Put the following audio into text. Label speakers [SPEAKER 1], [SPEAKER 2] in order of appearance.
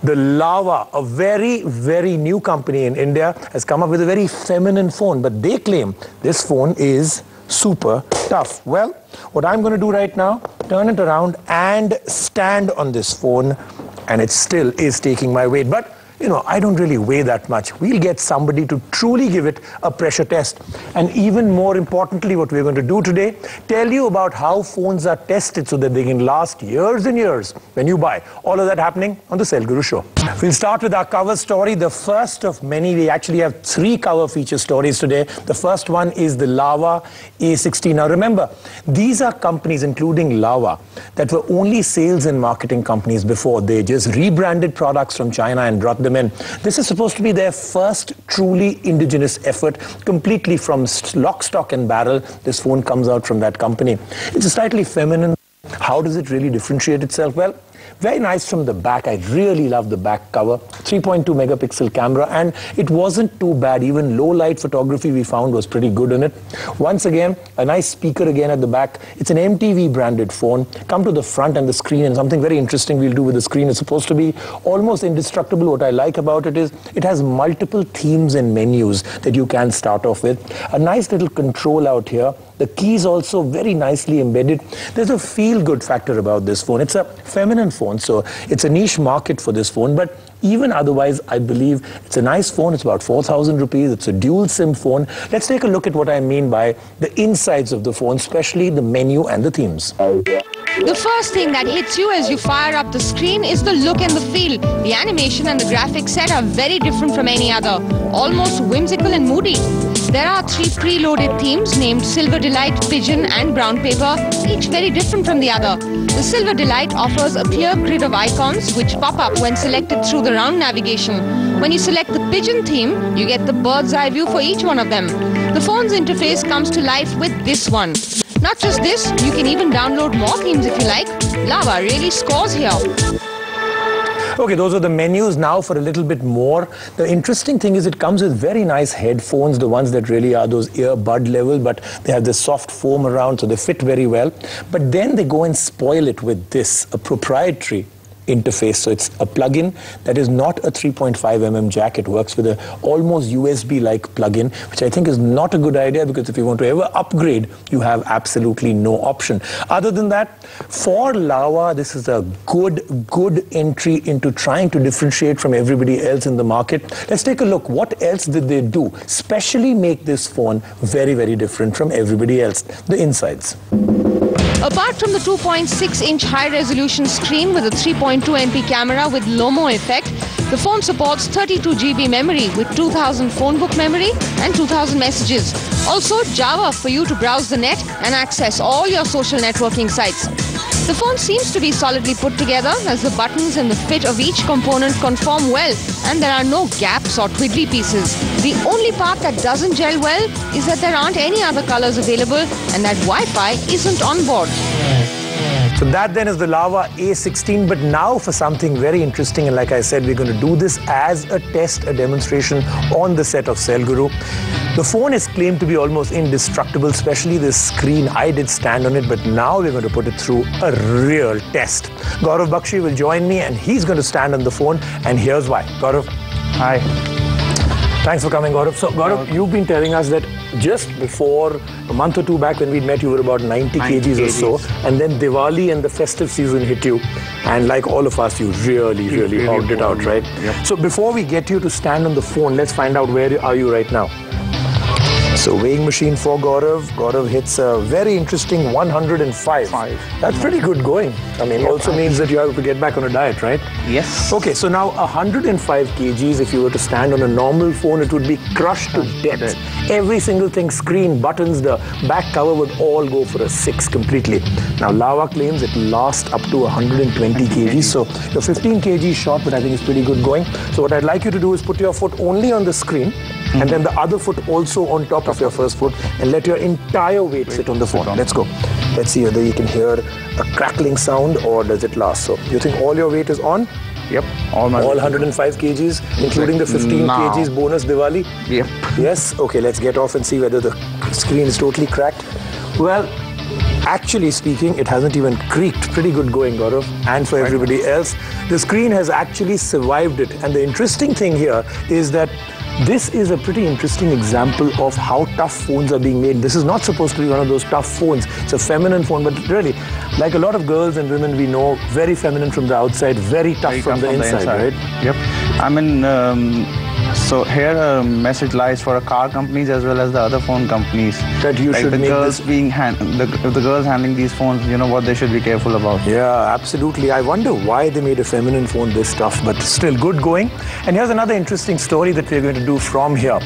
[SPEAKER 1] The Lava, a very, very new company in India, has come up with a very feminine phone, but they claim this phone is super tough. Well, what I'm going to do right now, turn it around and stand on this phone, and it still is taking my weight. But you know, I don't really weigh that much. We'll get somebody to truly give it a pressure test. And even more importantly, what we're going to do today, tell you about how phones are tested so that they can last years and years when you buy. All of that happening on the Cell Guru Show. We'll start with our cover story, the first of many. We actually have 3 cover feature stories today. The first one is the Lava A16. Now remember, these are companies, including Lava, that were only sales and marketing companies before. They just rebranded products from China and brought them in. This is supposed to be their first truly indigenous effort, completely from lock, stock and barrel. This phone comes out from that company. It's a slightly feminine. How does it really differentiate itself? Well, very nice from the back. I really love the back cover. 3.2 megapixel camera, and it wasn't too bad. Even low light photography we found was pretty good in it. Once again, a nice speaker again at the back. It's an MTV branded phone. Come to the front and the screen, and something very interesting we'll do with the screen. It's supposed to be almost indestructible. What I like about it is it has multiple themes and menus that you can start off with. A nice little control out here. The keys also very nicely embedded. There's a feel-good factor about this phone. It's a feminine phone, so it's a niche market for this phone. But even otherwise, I believe it's a nice phone. It's about 4,000 rupees. It's a dual SIM phone. Let's take a look at what I mean by the insides of the phone, especially the menu and the themes.
[SPEAKER 2] The first thing that hits you as you fire up the screen is the look and the feel. The animation and the graphics set are very different from any other, almost whimsical and moody. There are 3 preloaded themes named Silver Delight, Pigeon and Brown Paper, each very different from the other. The Silver Delight offers a clear grid of icons which pop up when selected through the round navigation. When you select the Pigeon theme, you get the bird's eye view for each one of them. The phone's interface comes to life with this one. Not just this, you can even download more themes if you like. Lava really scores here.
[SPEAKER 1] Okay, those are the menus. Now for a little bit more. The interesting thing is it comes with very nice headphones, the ones that really are those earbud level, but they have this soft foam around, so they fit very well. But then they go and spoil it with this, a proprietary interface. So it's a plug-in that is not a 3.5mm jack. It works with a almost USB-like plug-in, which I think is not a good idea, because if you want to ever upgrade, you have absolutely no option. Other than that, for Lava, this is a good entry into trying to differentiate from everybody else in the market. Let's take a look. What else did they do? Especially make this phone very, very different from everybody else. The insides.
[SPEAKER 2] Apart from the 2.6-inch high-resolution screen with a 3.2 MP camera with LOMO effect, the phone supports 32 GB memory with 2000 phone book memory and 2000 messages. Also Java for you to browse the net and access all your social networking sites. The phone seems to be solidly put together, as the buttons and the fit of each component conform well, and there are no gaps or twiddly pieces. The only part that doesn't gel well is that there aren't any other colors available and that Wi-Fi isn't on board.
[SPEAKER 1] So that then is the Lava A16, but now for something very interesting, and like I said, we're going to do this as a test, a demonstration on the set of Cell Guru. The phone is claimed to be almost indestructible, especially this screen. I did stand on it, but now we're going to put it through a real test. Gaurav Bakshi will join me, and he's going to stand on the phone, and here's why. Gaurav.
[SPEAKER 3] Hi.
[SPEAKER 1] Thanks for coming, Gaurav. So, Gaurav, you've been telling us that just before a month or 2 back when we met, you were about 90 kgs or so, and then Diwali and the festive season hit you, and like all of us, you really hogged it out, right?
[SPEAKER 3] Yep.
[SPEAKER 1] So before we get you to stand on the phone, let's find out where are you right now. So weighing machine for Gaurav. Gaurav hits a very interesting 105. That's pretty good going. I mean, also means that you have to get back on a diet, right?
[SPEAKER 3] Yes.
[SPEAKER 1] Okay, so now 105 kgs, if you were to stand on a normal phone, it would be crushed to death. Every single thing, screen, buttons, the back cover would all go for a 6 completely. Now, Lava claims it lasts up to 120 kgs. So you're 15 kgs short, but I think it's pretty good going. So what I'd like you to do is put your foot only on the screen, and then the other foot also on top of your first foot, and let your entire weight sit on the phone. Let's go. Let's see whether you can hear a crackling sound or does it last. So you think all your weight is on?
[SPEAKER 3] Yep.
[SPEAKER 1] All 105 kgs, including the 15 kgs bonus Diwali?
[SPEAKER 3] Yep.
[SPEAKER 1] Yes? Okay, let's get off and see whether the screen is totally cracked. Well, actually speaking, it hasn't even creaked. Pretty good going, Gaurav. And for everybody else, the screen has actually survived it. And the interesting thing here is that this is a pretty interesting example of how tough phones are being made. This is not supposed to be one of those tough phones. It's a feminine phone, but really, like a lot of girls and women we know, very feminine from the outside, very tough from the inside, right?
[SPEAKER 3] Yep. I mean, so here a message lies for car companies as well as the other phone companies.
[SPEAKER 1] That you should
[SPEAKER 3] the
[SPEAKER 1] make
[SPEAKER 3] girls
[SPEAKER 1] this...
[SPEAKER 3] the girls handling these phones, you know what they should be careful about.
[SPEAKER 1] Yeah, absolutely. I wonder why they made a feminine phone this tough, but still good going. And here's another interesting story that we're going to do from here.